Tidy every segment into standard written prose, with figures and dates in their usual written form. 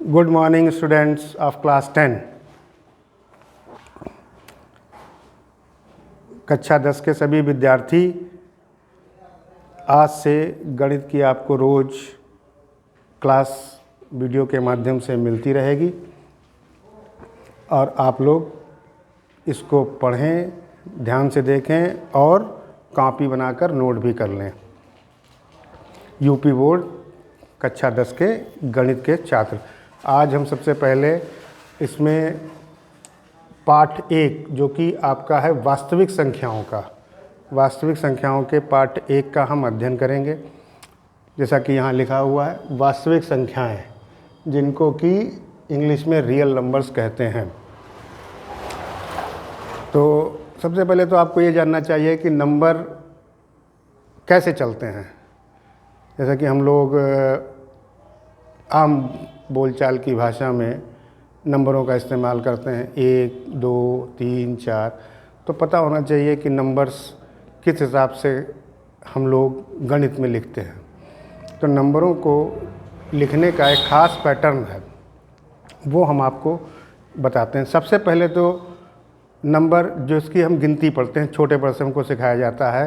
Good morning students of class 10। कक्षा 10 के सभी विद्यार्थी, आज से गणित की आपको रोज़ क्लास वीडियो के माध्यम से मिलती रहेगी और आप लोग इसको पढ़ें, ध्यान से देखें और कॉपी बनाकर नोट भी कर लें। यूपी बोर्ड कक्षा 10 के गणित के छात्र, आज हम सबसे पहले इसमें पाठ 1 जो कि आपका है वास्तविक संख्याओं के पाठ 1 का हम अध्ययन करेंगे। जैसा कि यहाँ लिखा हुआ है, वास्तविक संख्याएं, जिनको कि इंग्लिश में रियल नंबर्स कहते हैं। तो सबसे पहले तो आपको ये जानना चाहिए कि नंबर कैसे चलते हैं। जैसा कि हम लोग आम बोलचाल की भाषा में नंबरों का इस्तेमाल करते हैं, 1, 2, 3, 4। तो पता होना चाहिए कि नंबर्स किस हिसाब से हम लोग गणित में लिखते हैं। तो नंबरों को लिखने का एक ख़ास पैटर्न है, वो हम आपको बताते हैं। सबसे पहले तो नंबर जिसकी हम गिनती पढ़ते हैं, छोटे बड़े से हमको सिखाया जाता है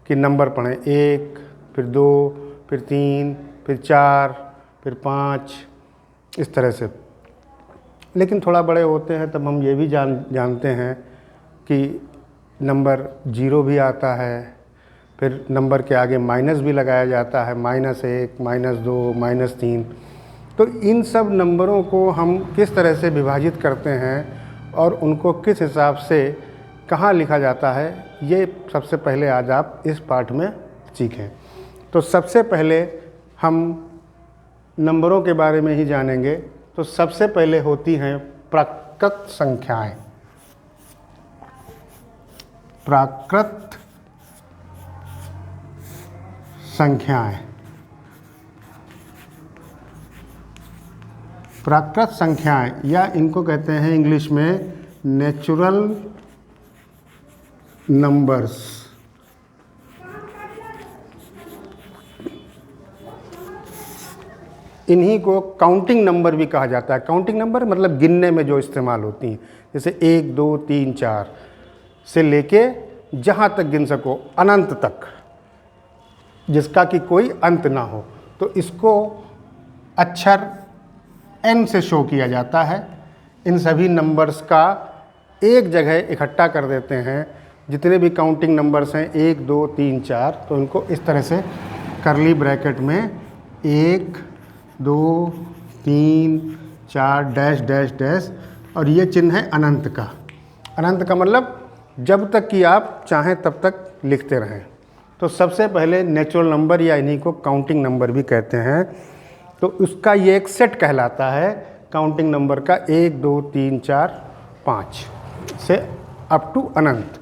कि नंबर पढ़ें, 1, फिर 2, फिर 3, फिर 4, फिर 5, इस तरह से। लेकिन थोड़ा बड़े होते हैं तब हम ये भी जानते हैं कि नंबर 0 भी आता है, फिर नंबर के आगे माइनस भी लगाया जाता है, -1, -2, -3। तो इन सब नंबरों को हम किस तरह से विभाजित करते हैं और उनको किस हिसाब से कहाँ लिखा जाता है, ये सबसे पहले आज आप इस पाठ में सीखें। तो सबसे पहले हम नंबरों के बारे में ही जानेंगे। तो सबसे पहले होती हैं प्राकृत संख्याएं। प्राकृत संख्याएं, प्राकृत संख्याएं या इनको कहते हैं इंग्लिश में नेचुरल नंबर्स। इन्हीं को काउंटिंग नंबर भी कहा जाता है। काउंटिंग नंबर मतलब गिनने में जो इस्तेमाल होती हैं, जैसे 1, 2, 3, 4 से लेके जहाँ तक गिन सको, अनंत तक, जिसका कि कोई अंत ना हो। तो इसको अक्षर n से शो किया जाता है। इन सभी नंबर्स का एक जगह इकट्ठा कर देते हैं, जितने भी काउंटिंग नंबर्स हैं, 1, 2, 3, 4। तो इनको इस तरह से करली ब्रैकेट में 1, 2, 3, 4 डैश डैश डैश, और ये चिन्ह है अनंत का। अनंत का मतलब जब तक कि आप चाहें तब तक लिखते रहें। तो सबसे पहले नेचुरल नंबर या इन्हीं को काउंटिंग नंबर भी कहते हैं। तो उसका ये एक सेट कहलाता है काउंटिंग नंबर का, 1, 2, 3, 4, 5 से अप टू अनंत।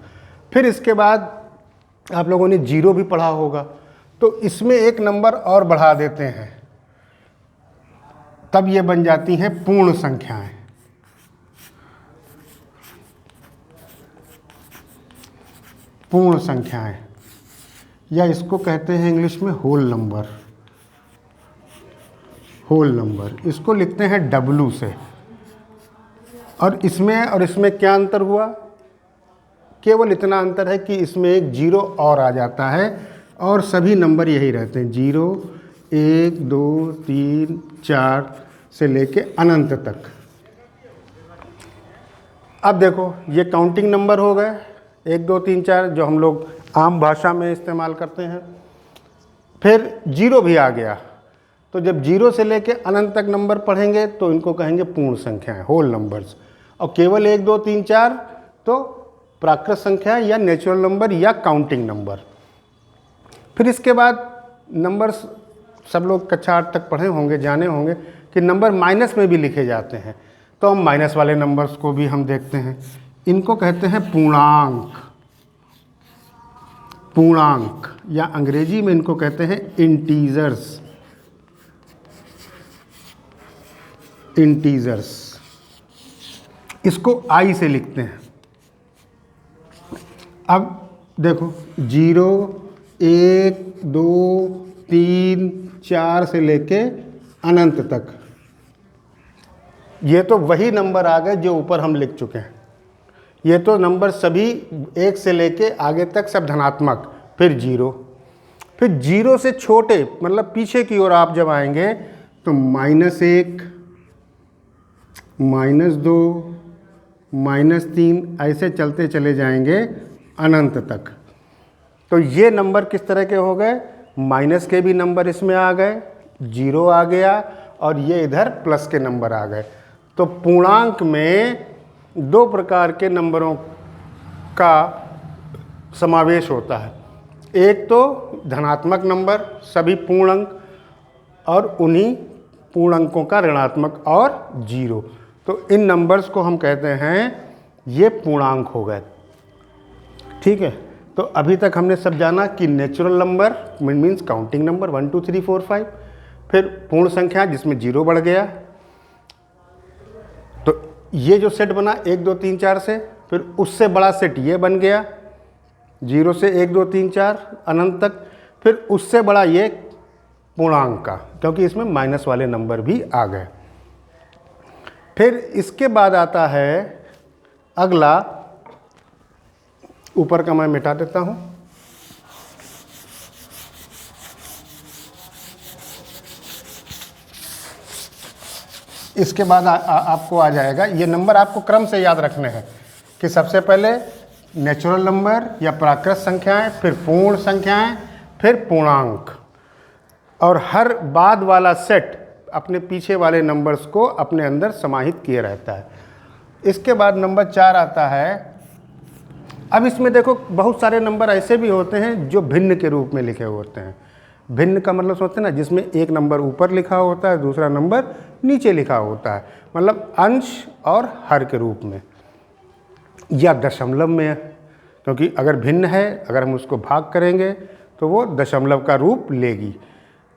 फिर इसके बाद आप लोगों ने 0 भी पढ़ा होगा, तो इसमें एक नंबर और बढ़ा देते हैं, तब ये बन जाती हैं पूर्ण संख्याएं। पूर्ण संख्याएं या इसको कहते हैं इंग्लिश में होल नंबर। होल नंबर इसको लिखते हैं W से। और इसमें क्या अंतर हुआ? केवल इतना अंतर है कि इसमें एक 0 और आ जाता है और सभी नंबर यही रहते हैं, 0, 1, 2, 3, 4 से लेके अनंत तक। अब देखो, ये काउंटिंग नंबर हो गए, 1, 2, 3, 4 जो हम लोग आम भाषा में इस्तेमाल करते हैं। फिर 0 भी आ गया, तो जब 0 से लेके अनंत तक नंबर पढ़ेंगे तो इनको कहेंगे पूर्ण संख्याएं, होल नंबर्स। और केवल 1, 2, 3, 4 तो प्राकृत संख्याएं या नेचुरल नंबर या काउंटिंग नंबर। फिर इसके बाद नंबर्स सब लोग कक्षा 8 तक पढ़े होंगे, जाने होंगे कि नंबर माइनस में भी लिखे जाते हैं। तो हम माइनस वाले नंबर्स को भी हम देखते हैं। इनको कहते हैं पूर्णांक। पूर्णांक या अंग्रेजी में इनको कहते हैं इंटीजर्स। इंटीजर्स इसको I से लिखते हैं। अब देखो, 0, 1, 2, 3, 4 से लेके अनंत तक। ये तो वही नंबर आ गए जो ऊपर हम लिख चुके हैं। ये तो नंबर सभी 1 से लेके आगे तक सब धनात्मक, फिर 0, फिर 0 से छोटे मतलब पीछे की ओर आप जब आएंगे तो -1, -2, -3 ऐसे चलते चले जाएंगे अनंत तक। तो ये नंबर किस तरह के हो गए, माइनस के भी नंबर इसमें आ गए, 0 आ गया और ये इधर प्लस के नंबर आ गए। तो पूर्णांक में 2 प्रकार के नंबरों का समावेश होता है। एक तो धनात्मक नंबर सभी पूर्णांक और उन्हीं पूर्णांकों का ऋणात्मक और 0। तो इन नंबर्स को हम कहते हैं ये पूर्णांक हो गए। ठीक है, तो अभी तक हमने सब जाना कि natural number means counting number 1 2 3 4 5, फिर पूर्ण संख्या जिसमें 0 बढ़ गया। तो ये जो सेट बना 1 2 3 4 से, फिर उससे बड़ा सेट ये बन गया 0 से 1 2 3 4 अनंत तक, फिर उससे बड़ा ये पूर्णांक का, क्योंकि इसमें माइनस वाले नंबर भी आ गए। फिर इसके बाद आता है अगला, ऊपर का मैं मिटा देता हूं। इसके बाद आपको आ जाएगा, ये नंबर आपको क्रम से याद रखने हैं कि सबसे पहले नेचुरल नंबर या प्राकृत संख्याएं, फिर पूर्ण संख्याएं, फिर पूर्णांक, और हर बाद वाला सेट अपने पीछे वाले नंबर्स को अपने अंदर समाहित किए रहता है। इसके बाद नंबर 4 आता है। अब इसमें देखो बहुत सारे नंबर ऐसे भी होते हैं जो भिन्न के रूप में लिखे होते हैं। भिन्न का मतलब सोचते हैं ना, जिसमें एक नंबर ऊपर लिखा होता है, दूसरा नंबर नीचे लिखा होता है, मतलब अंश और हर के रूप में या दशमलव में, क्योंकि अगर भिन्न है, अगर हम उसको भाग करेंगे तो वो दशमलव का रूप लेगी।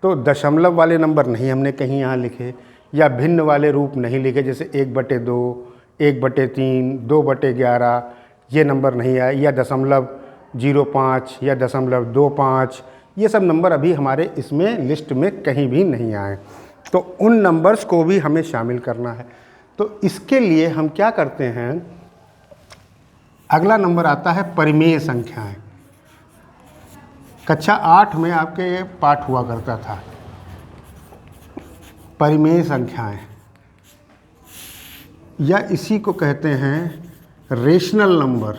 तो दशमलव वाले नंबर नहीं हमने कहीं यहाँ लिखे, या भिन्न वाले रूप नहीं लिखे, जैसे 1/2, 1/3, 2/11 ये नंबर नहीं आए, या 0.05 या 0.25, ये सब नंबर अभी हमारे इसमें लिस्ट में कहीं भी नहीं आए। तो उन नंबर्स को भी हमें शामिल करना है। तो इसके लिए हम क्या करते हैं, अगला नंबर आता है परिमेय संख्याएं। कक्षा 8 में आपके ये पाठ हुआ करता था, परिमेय संख्याएं, या इसी को कहते हैं रेशनल नंबर,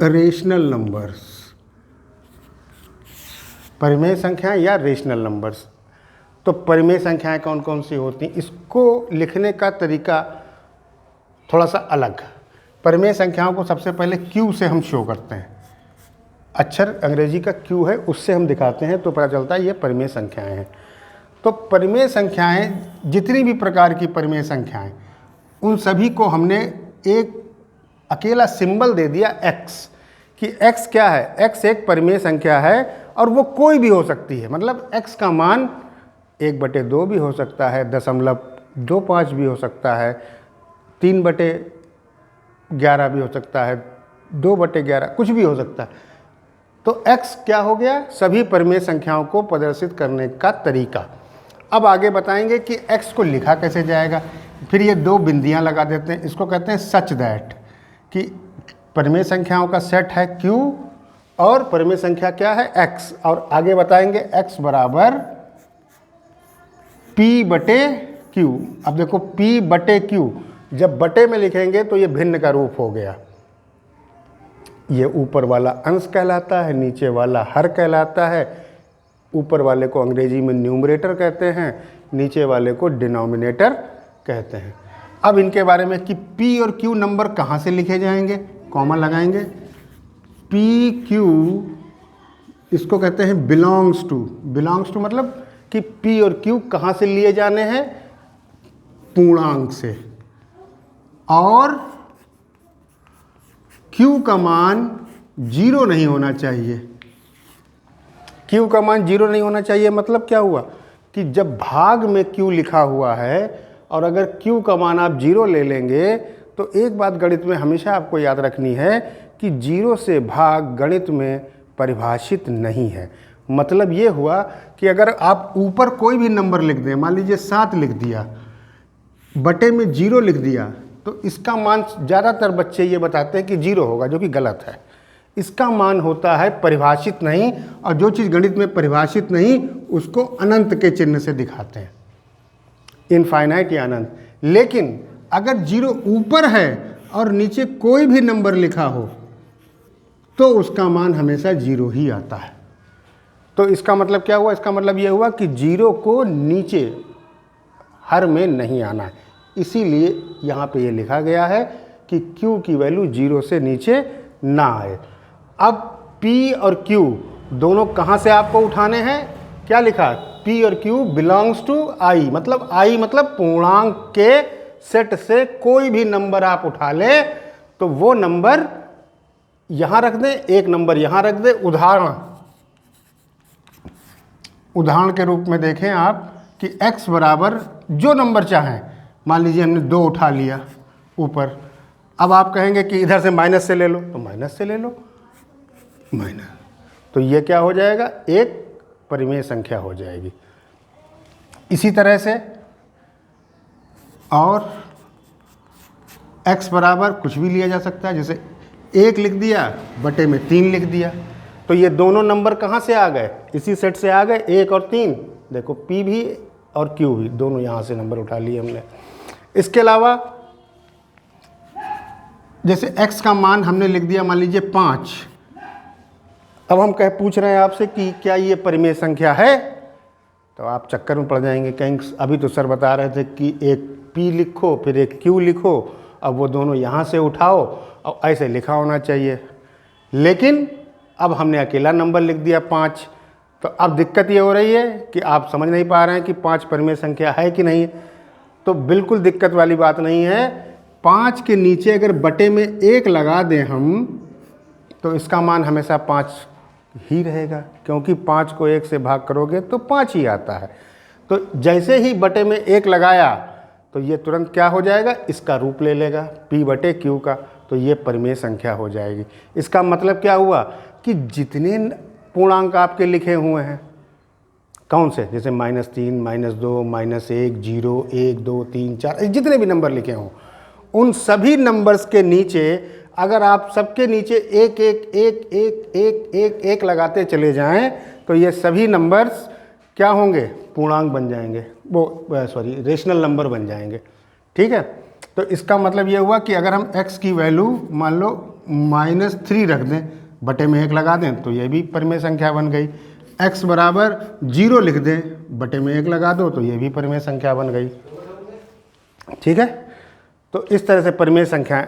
रेशनल नंबर्स, परिमेय संख्याएं या रेशनल नंबर्स। तो परिमेय संख्याएं कौन कौन सी होती हैं, इसको लिखने का तरीका थोड़ा सा अलग। परिमेय संख्याओं को सबसे पहले क्यू से हम शो करते हैं, अक्षर अंग्रेजी का क्यू है, उससे हम दिखाते हैं तो पता चलता है ये परिमेय संख्याएं हैं। तो परिमेय संख्याएं, जितनी भी प्रकार की परिमेय संख्याएं, उन सभी को हमने एक अकेला सिंबल दे दिया x, कि x क्या है, x एक परिमेय संख्या है और वो कोई भी हो सकती है। मतलब x का मान 1/2 भी हो सकता है, 0.25 भी हो सकता है, 3/11 भी हो सकता है, 2/11 कुछ भी हो सकता है। तो x क्या हो गया, सभी परिमेय संख्याओं को प्रदर्शित करने का तरीका। अब आगे बताएंगे कि x को लिखा कैसे जाएगा। फिर ये 2 बिंदियां लगा देते हैं, इसको कहते हैं सच दैट, कि परिमेय संख्याओं का सेट है q और परिमेय संख्या क्या है x, और आगे बताएंगे x बराबर p/q। अब देखो p/q, जब बटे में लिखेंगे तो ये भिन्न का रूप हो गया। ये ऊपर वाला अंश कहलाता है, नीचे वाला हर कहलाता है। ऊपर वाले को अंग्रेजी में न्यूमरेटर कहते हैं, नीचे वाले को डिनोमिनेटर कहते हैं। अब इनके बारे में कि p और q नंबर कहाँ से लिखे जाएंगे, कॉमा लगाएंगे। p q इसको कहते हैं बिलोंग्स टू मतलब कि p और q कहाँ से लिए जाने हैं, पूर्णांक से, और q का मान 0 नहीं होना चाहिए। q का मान 0 नहीं होना चाहिए मतलब क्या हुआ कि जब भाग में q लिखा हुआ है और अगर q का मान आप 0 ले लेंगे तो एक बात गणित में हमेशा आपको याद रखनी है कि 0 से भाग गणित में परिभाषित नहीं है। मतलब ये हुआ कि अगर आप ऊपर कोई भी नंबर लिख दें, मान लीजिए 7 लिख दिया, बटे में 0 लिख दिया, तो इसका मान ज़्यादातर बच्चे ये बताते हैं कि 0 होगा, जो कि गलत है। इसका मान होता है परिभाषित नहीं, और जो चीज़ गणित में परिभाषित नहीं उसको अनंत के चिन्ह से दिखाते हैं, इनफाइनाइट या अनंत। लेकिन अगर 0 ऊपर है और नीचे कोई भी नंबर लिखा हो तो उसका मान हमेशा 0 ही आता है। तो इसका मतलब क्या हुआ? इसका मतलब ये हुआ कि 0 को नीचे हर में नहीं आना है। इसीलिए यहाँ पे ये लिखा गया है कि Q की वैल्यू 0 से नीचे ना आए। अब P और Q दोनों कहाँ से आपको उठाने हैं? क्या लिखा? P और Q बिलोंग्स टू I, मतलब I मतलब पूर्णांक के सेट से कोई भी नंबर आप उठा लें तो वो नंबर यहाँ रख दें, एक नंबर यहाँ रख दें। उदाहरण के रूप में देखें आप कि x बराबर जो नंबर चाहें, मान लीजिए हमने 2 उठा लिया ऊपर। अब आप कहेंगे कि इधर से माइनस से ले लो, तो माइनस से ले लो, माइनस, तो ये क्या हो जाएगा? एक परिमेय संख्या हो जाएगी। इसी तरह से और x बराबर कुछ भी लिया जा सकता है, जैसे 1 लिख दिया, बटे में 3 लिख दिया, तो ये दोनों नंबर कहाँ से आ गए? इसी सेट से आ गए, 1 और 3। देखो P भी और Q भी, दोनों यहाँ से नंबर उठा लिए हमने। इसके अलावा जैसे x का मान हमने लिख दिया मान लीजिए 5। अब हम पूछ रहे हैं आपसे कि क्या ये परिमेय संख्या है? तो आप चक्कर में पड़ जाएंगे, कहेंगे अभी तो सर बता रहे थे कि एक P लिखो फिर एक Q लिखो, अब वो दोनों यहाँ से उठाओ और ऐसे लिखा होना चाहिए। लेकिन अब हमने अकेला नंबर लिख दिया 5। तो अब दिक्कत ये हो रही है कि आप समझ नहीं पा रहे हैं कि 5 परिमेय संख्या है कि नहीं। तो बिल्कुल दिक्कत वाली बात नहीं है। 5 के नीचे अगर बटे में 1 लगा दें हम, तो इसका मान हमेशा 5 ही रहेगा, क्योंकि 5 को 1 से भाग करोगे तो 5 ही आता है। तो जैसे ही बटे में 1 लगाया तो ये तुरंत क्या हो जाएगा? इसका रूप ले लेगा, P बटे Q का, तो ये परिमेय संख्या हो जाएगी। इसका मतलब क्या हुआ कि जितने पूर्णांक आपके लिखे हुए हैं, कौन से, जैसे -3, -2, -1, 0, 1, 2, 3, 4, जितने भी नंबर लिखे हों, उन सभी नंबर्स के नीचे अगर आप सबके नीचे 1 1 1 1 1 1 1 लगाते चले जाएं तो ये सभी नंबर्स क्या होंगे? पूर्णांक बन जाएंगे, रेशनल नंबर बन जाएंगे। ठीक है, तो इसका मतलब ये हुआ कि अगर हम x की वैल्यू मान लो -3 रख दें, बटे में 1 लगा दें, तो ये भी परिमेय संख्या बन गई। x बराबर 0 लिख दें, बटे में 1 लगा दो, तो ये भी परिमेय संख्या बन गई। ठीक है, तो इस तरह से परिमेय संख्या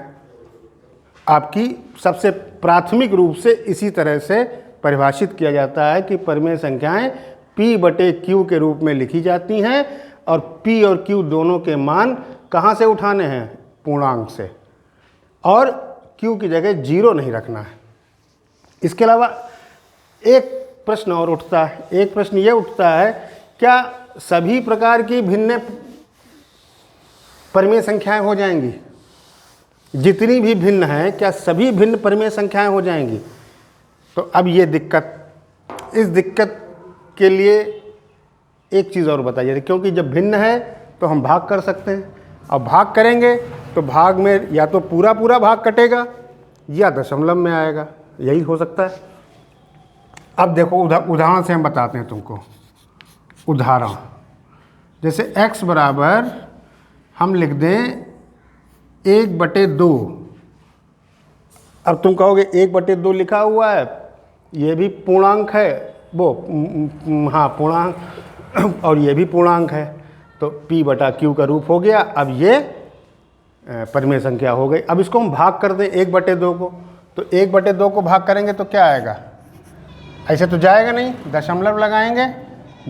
आपकी सबसे प्राथमिक रूप से इसी तरह से परिभाषित किया जाता है कि परिमेय संख्याएं P बटे Q के रूप में लिखी जाती हैं, और P और Q दोनों के मान कहाँ से उठाने हैं? पूर्णांक से, और Q की जगह 0 नहीं रखना है। इसके अलावा एक प्रश्न और उठता है, एक प्रश्न ये उठता है, क्या सभी प्रकार की भिन्न परिमेय संख्याएं हो जाएंगी? जितनी भी भिन्न हैं, क्या सभी भिन्न परिमेय संख्याएं हो जाएंगी? तो अब ये दिक्कत, इस दिक्कत के लिए एक चीज़ और बताइए, क्योंकि जब भिन्न है तो हम भाग कर सकते हैं, और भाग करेंगे तो भाग में या तो पूरा पूरा भाग कटेगा या दशमलव में आएगा, यही हो सकता है। अब देखो उदाहरण से हम बताते हैं तुमको। उदाहरण जैसे x बराबर हम लिख दें 1/2। अब तुम कहोगे 1/2 लिखा हुआ है, ये भी पूर्णांक है, हाँ पूर्णांक, और ये भी पूर्णांक है, तो P बटा Q का रूप हो गया। अब ये परिमेय संख्या हो गई। अब इसको हम भाग कर दें 1/2 को, तो 1/2 को भाग करेंगे तो क्या आएगा? ऐसे तो जाएगा नहीं, दशमलव लगाएंगे,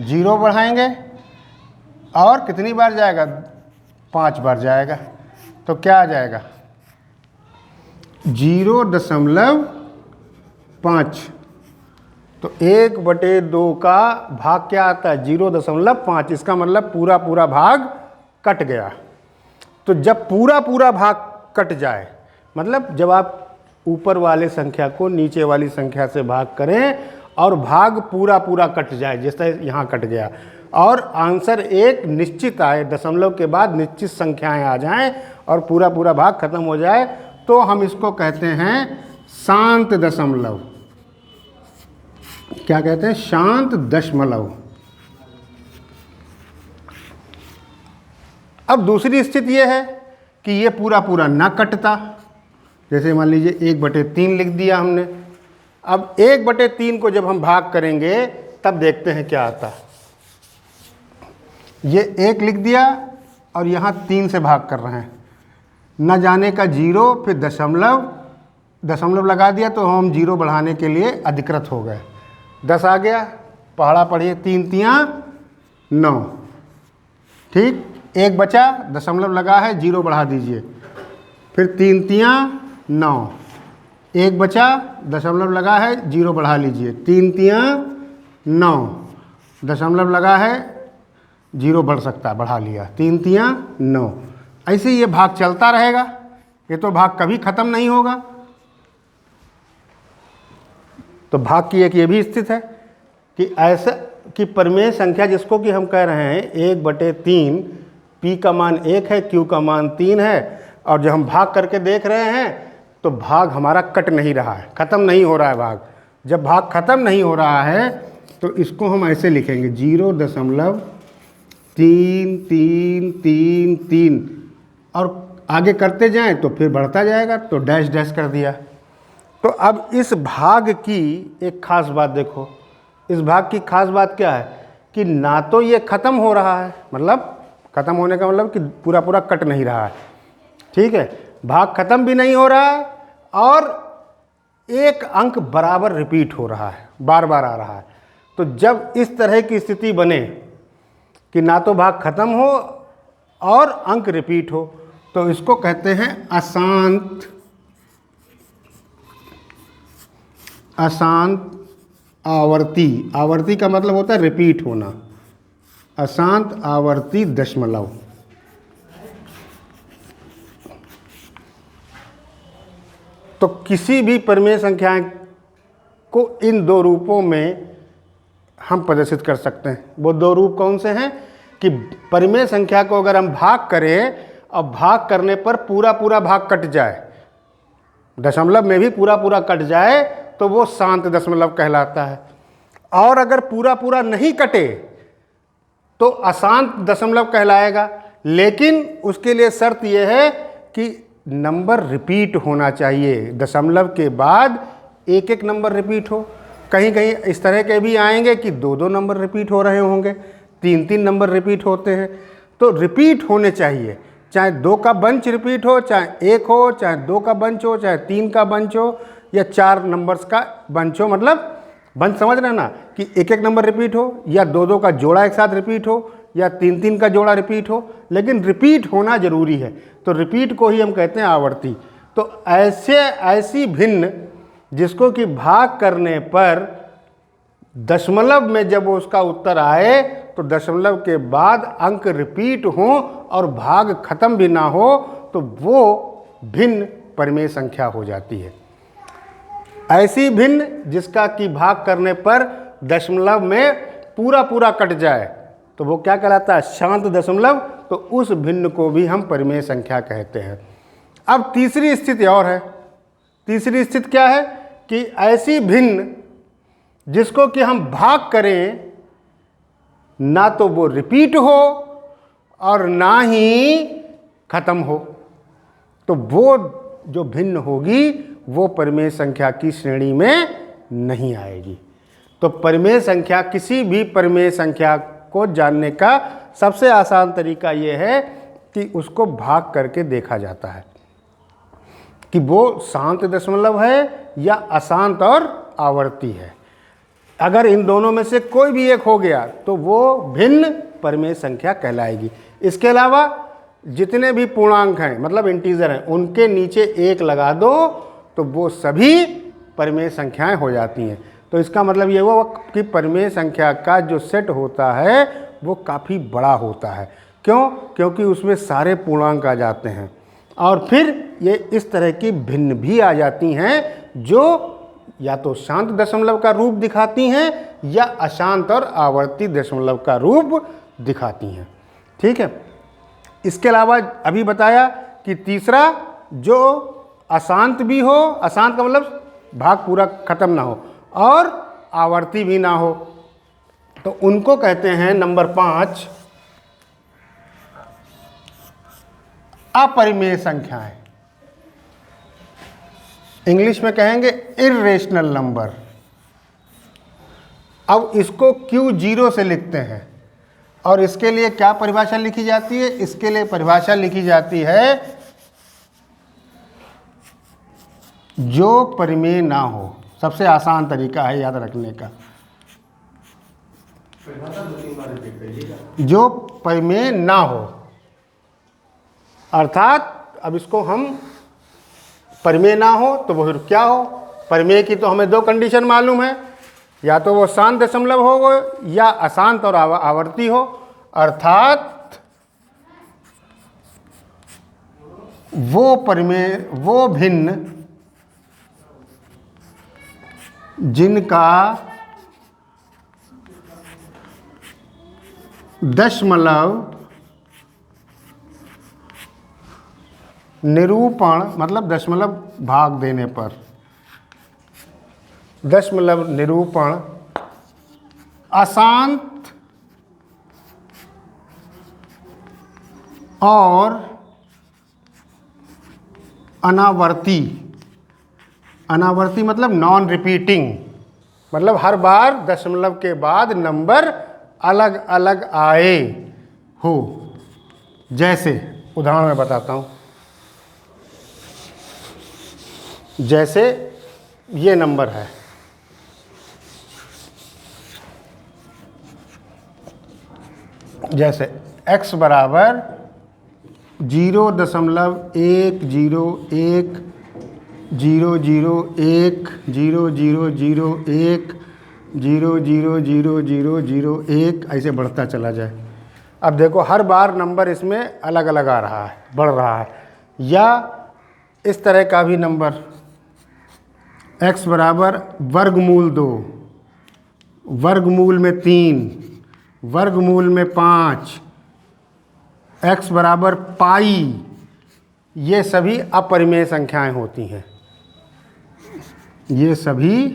0 बढ़ाएंगे, और कितनी बार जाएगा? 5 बार जाएगा, तो क्या आ जाएगा? 0.5। तो 1/2 का भाग क्या आता है? 0.5। इसका मतलब पूरा पूरा भाग कट गया। तो जब पूरा पूरा भाग कट जाए, मतलब जब आप ऊपर वाले संख्या को नीचे वाली संख्या से भाग करें और भाग पूरा पूरा कट जाए, जैसे यहाँ कट गया, और आंसर एक निश्चित आए, दशमलव के बाद निश्चित संख्याएं आ जाएं और पूरा पूरा भाग खत्म हो जाए, तो हम इसको कहते हैं शांत दशमलव। क्या कहते हैं? शांत दशमलव। अब दूसरी स्थिति यह है कि ये पूरा पूरा ना कटता, जैसे मान लीजिए 1/3 लिख दिया हमने। अब 1/3 को जब हम भाग करेंगे तब देखते हैं क्या आता है। ये 1 लिख दिया और यहाँ 3 से भाग कर रहे हैं, न जाने का 0, फिर दशमलव लगा दिया तो हम 0 बढ़ाने के लिए अधिकृत हो गए। 10 आ गया, पहाड़ा पढ़िए, 3 तियाँ 9, ठीक। 1 बचा, दशमलव लगा है, 0 बढ़ा दीजिए, फिर 3 तियाँ 9, 1 बचा, दशमलव लगा है, 0 बढ़ा लीजिए, 3 तियाँ 9, दशमलव लगा है, 0 बढ़ सकता, बढ़ा लिया, 3 तियाँ 9। ऐसे ये भाग चलता रहेगा, ये तो भाग कभी ख़त्म नहीं होगा। तो भाग की एक ये भी स्थिति है कि ऐसा कि परिमेय संख्या जिसको कि हम कह रहे हैं 1/3, p का मान 1 है, q का मान 3 है, और जब हम भाग करके देख रहे हैं तो भाग हमारा कट नहीं रहा है, ख़त्म नहीं हो रहा है भाग। जब भाग ख़त्म नहीं हो रहा है तो इसको हम ऐसे लिखेंगे 0.3333, और आगे करते जाएं तो फिर बढ़ता जाएगा, तो डैश डैश कर दिया। तो अब इस भाग की एक ख़ास बात देखो, इस भाग की ख़ास बात क्या है कि ना तो ये ख़त्म हो रहा है, मतलब ख़त्म होने का मतलब कि पूरा पूरा कट नहीं रहा है, ठीक है, भाग ख़त्म भी नहीं हो रहा है, और एक अंक बराबर रिपीट हो रहा है, बार बार आ रहा है। तो जब इस तरह की स्थिति बने कि ना तो भाग ख़त्म हो और अंक रिपीट हो, तो इसको कहते हैं अशांत आवर्ती। आवर्ती का मतलब होता है रिपीट होना, अशांत आवर्ती दशमलव। तो किसी भी परिमेय संख्या को इन 2 रूपों में हम प्रदर्शित कर सकते हैं। वो 2 रूप कौन से हैं कि परिमेय संख्या को अगर हम भाग करें और भाग करने पर पूरा पूरा भाग कट जाए, दशमलव में भी पूरा पूरा कट जाए, तो वो शांत दशमलव कहलाता है। और अगर पूरा पूरा नहीं कटे तो अशांत दशमलव कहलाएगा, लेकिन उसके लिए शर्त यह है कि नंबर रिपीट होना चाहिए, दशमलव के बाद एक एक नंबर रिपीट हो। कहीं कहीं इस तरह के भी आएंगे कि 2-2 नंबर रिपीट हो रहे होंगे, 3-3 नंबर रिपीट होते हैं। तो रिपीट होने चाहिए, चाहे 2 का बंच रिपीट हो, चाहे 1 हो, चाहे 2 का बंच हो, चाहे 3 का बंच हो, या 4 नंबर्स का बंच हो। मतलब बंच समझ रहे हैं ना, कि एक एक नंबर रिपीट हो, या 2-2 का जोड़ा एक साथ रिपीट हो, या 3-3 का जोड़ा रिपीट हो, लेकिन रिपीट होना जरूरी है। तो रिपीट को ही हम कहते हैं आवर्ती। तो ऐसी भिन्न जिसको कि भाग करने पर दशमलव में जब उसका उत्तर आए तो दशमलव के बाद अंक रिपीट हो और भाग खत्म भी ना हो, तो वो भिन्न परिमेय संख्या हो जाती है। ऐसी भिन्न जिसका कि भाग करने पर दशमलव में पूरा पूरा कट जाए, तो वो क्या कहलाता है? शांत दशमलव। तो उस भिन्न को भी हम परिमेय संख्या कहते हैं। अब तीसरी स्थिति और है। तीसरी स्थिति क्या है कि ऐसी भिन्न जिसको कि हम भाग करें, ना तो वो रिपीट हो और ना ही खत्म हो, तो वो जो भिन्न होगी वो परिमेय संख्या की श्रेणी में नहीं आएगी। तो परिमेय संख्या, किसी भी परिमेय संख्या को जानने का सबसे आसान तरीका ये है कि उसको भाग करके देखा जाता है कि वो शांत दशमलव है या अशांत और आवर्ती है। अगर इन दोनों में से कोई भी एक हो गया तो वो भिन्न परिमेय संख्या कहलाएगी। इसके अलावा जितने भी पूर्णांक हैं, मतलब इंटीजर हैं, उनके नीचे 1 लगा दो तो वो सभी परिमेय संख्याएं हो जाती हैं। तो इसका मतलब ये हुआ कि परिमेय संख्या का जो सेट होता है वो काफ़ी बड़ा होता है। क्यों? क्योंकि उसमें सारे पूर्णांक आ जाते हैं और फिर ये इस तरह की भिन्न भी आ जाती हैं जो या तो शांत दशमलव का रूप दिखाती हैं या अशांत और आवर्ती दशमलव का रूप दिखाती हैं। ठीक है। इसके अलावा अभी बताया कि तीसरा जो अशांत भी हो, अशांत का मतलब भाग पूरा खत्म ना हो और आवर्ती भी ना हो, तो उनको कहते हैं नंबर 5 अपरिमेय संख्याएं। इंग्लिश में कहेंगे इर्रेशनल नंबर। अब इसको Q0 से लिखते हैं और इसके लिए क्या परिभाषा लिखी जाती है? इसके लिए परिभाषा लिखी जाती है जो परिमेय ना हो। सबसे आसान तरीका है याद रखने का, जो परिमेय ना हो। अर्थात अब इसको हम परिमेय ना हो तो वो फिर क्या हो? परिमेय की तो हमें 2 कंडीशन मालूम है, या तो वो शांत दशमलव हो या अशांत और आवर्ती हो। अर्थात वो परिमेय, वो भिन्न जिनका दशमलव निरूपण मतलब दशमलव भाग देने पर, दशमलव निरूपण अशांत और अनावर्ती, अनावर्ती मतलब नॉन रिपीटिंग, मतलब हर बार दशमलव के बाद नंबर अलग अलग आए हो। जैसे उदाहरण मैं बताता हूँ, जैसे ये नंबर है, जैसे x बराबर 0.101 001 0001 00001 ऐसे बढ़ता चला जाए। अब देखो हर बार नंबर इसमें अलग अलग आ रहा है, बढ़ रहा है। या इस तरह का भी नंबर x बराबर वर्गमूल 2, वर्गमूल में 3, वर्गमूल में 5, x बराबर पाई, ये सभी अपरिमेय संख्याएं होती हैं। ये सभी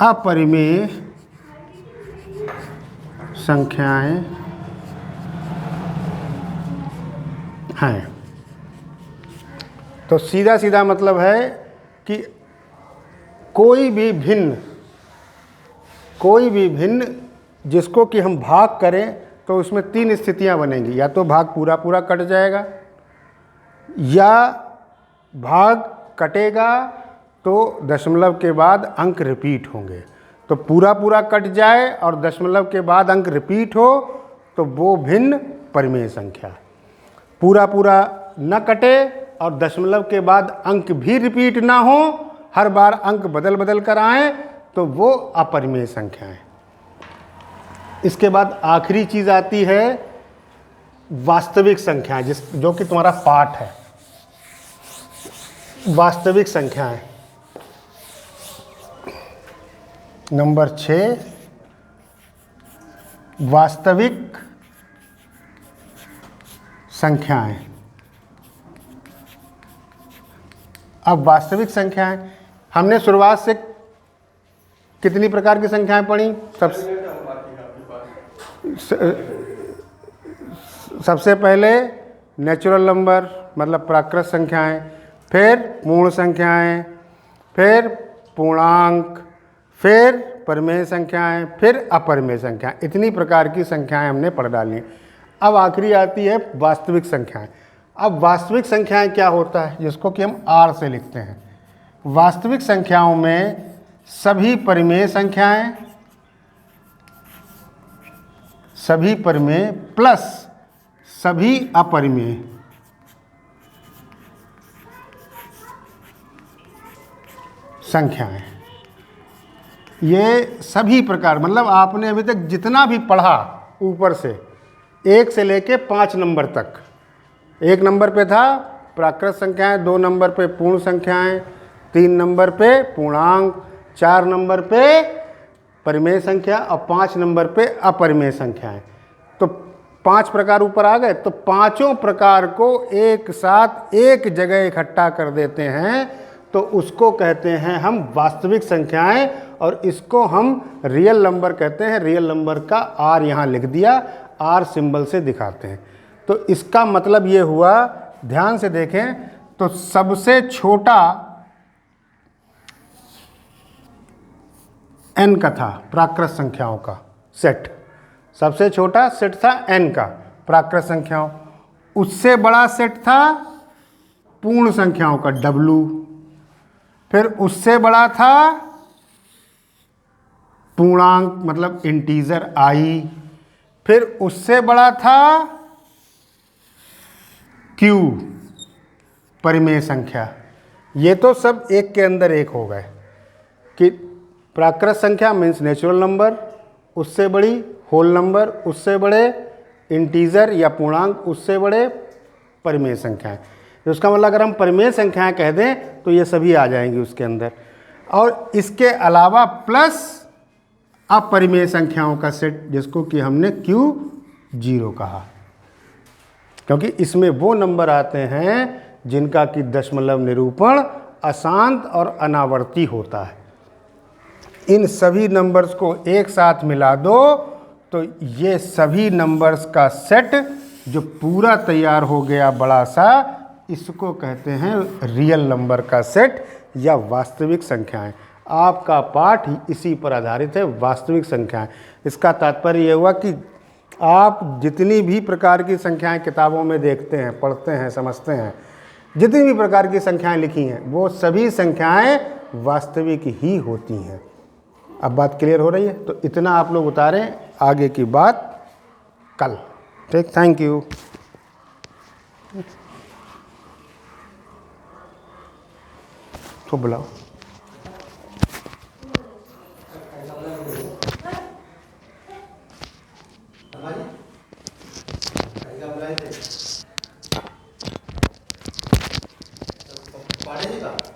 अपरिमेय संख्याएं हैं। तो सीधा सीधा मतलब है कि कोई भी भिन्न जिसको कि हम भाग करें तो उसमें 3 स्थितियां बनेंगी। या तो भाग पूरा पूरा कट जाएगा, या भाग कटेगा तो दशमलव के बाद अंक रिपीट होंगे। तो पूरा पूरा कट जाए और दशमलव के बाद अंक रिपीट हो तो वो भिन्न परिमेय संख्या। पूरा पूरा न कटे और दशमलव के बाद अंक भी रिपीट ना हो, हर बार अंक बदल बदल कर आए, तो वो अपरिमेय संख्या है। इसके बाद आखिरी चीज़ आती है वास्तविक संख्याएं, जो कि तुम्हारा पाठ है। वास्तविक संख्याएं नंबर 6, वास्तविक संख्याएं। अब वास्तविक संख्याएं हमने शुरुआत से कितनी प्रकार की संख्याएं पढ़ी? सबसे पहले नेचुरल नंबर मतलब प्राकृत संख्याएं, फिर पूर्ण संख्याएं, फिर पूर्णांक, फिर परिमेय संख्याएं, फिर अपरिमेय संख्याएं। इतनी प्रकार की संख्याएं हमने पढ़ डाली। अब आखिरी आती है वास्तविक संख्याएं। अब वास्तविक संख्याएं क्या होता है, जिसको कि हम R से लिखते हैं। वास्तविक संख्याओं में सभी परिमेय संख्याएं, सभी परिमेय प्लस सभी अपरिमेय, संख्याएं, ये सभी प्रकार मतलब आपने अभी तक जितना भी पढ़ा ऊपर से, 1 से लेके 5 नंबर तक। 1 नंबर पे था प्राकृत संख्याएं, 2 नंबर पे पूर्ण संख्याएं, 3 नंबर पे पूर्णांक, 4 नंबर पे परिमेय संख्या और 5 नंबर पे अपरिमेय संख्याएं। तो 5 प्रकार ऊपर आ गए। तो पांचों प्रकार को एक साथ एक जगह इकट्ठा कर देते हैं तो उसको कहते हैं हम वास्तविक संख्याएं, और इसको हम रियल नंबर कहते हैं। रियल नंबर का आर यहाँ लिख दिया, आर सिंबल से दिखाते हैं। तो इसका मतलब ये हुआ, ध्यान से देखें तो सबसे छोटा n का था प्राकृत संख्याओं का सेट, सबसे छोटा सेट था n का प्राकृत संख्याओं। उससे बड़ा सेट था पूर्ण संख्याओं का w, फिर उससे बड़ा था पूर्णांक मतलब इंटीजर i, फिर उससे बड़ा था q परिमेय संख्या। ये तो सब एक के अंदर एक हो गए कि प्राकृत संख्या मीन्स नेचुरल नंबर, उससे बड़ी होल नंबर, उससे बड़े इंटीजर या पूर्णांक, उससे बड़े परिमेय संख्याएं। तो उसका मतलब अगर हम परिमेय संख्याएं कह दें तो ये सभी आ जाएंगी उसके अंदर। और इसके अलावा प्लस अपरिमेय संख्याओं का सेट जिसको कि हमने Q0 कहा, क्योंकि इसमें वो नंबर आते हैं जिनका कि दशमलव निरूपण अशांत और अनावर्ती होता है। इन सभी नंबर्स को एक साथ मिला दो तो ये सभी नंबर्स का सेट जो पूरा तैयार हो गया बड़ा सा, इसको कहते हैं रियल नंबर का सेट या वास्तविक संख्याएं। आपका पाठ इसी पर आधारित है, वास्तविक संख्याएं। इसका तात्पर्य ये हुआ कि आप जितनी भी प्रकार की संख्याएं किताबों में देखते हैं, पढ़ते हैं, समझते हैं, जितनी भी प्रकार की संख्याएं लिखी हैं वो सभी संख्याएं वास्तविक ही होती हैं। अब बात क्लियर हो रही है? तो इतना आप लोग उतारें, आगे की बात कल। ठीक, थैंक यू। तो बुलाओ। पढ़े का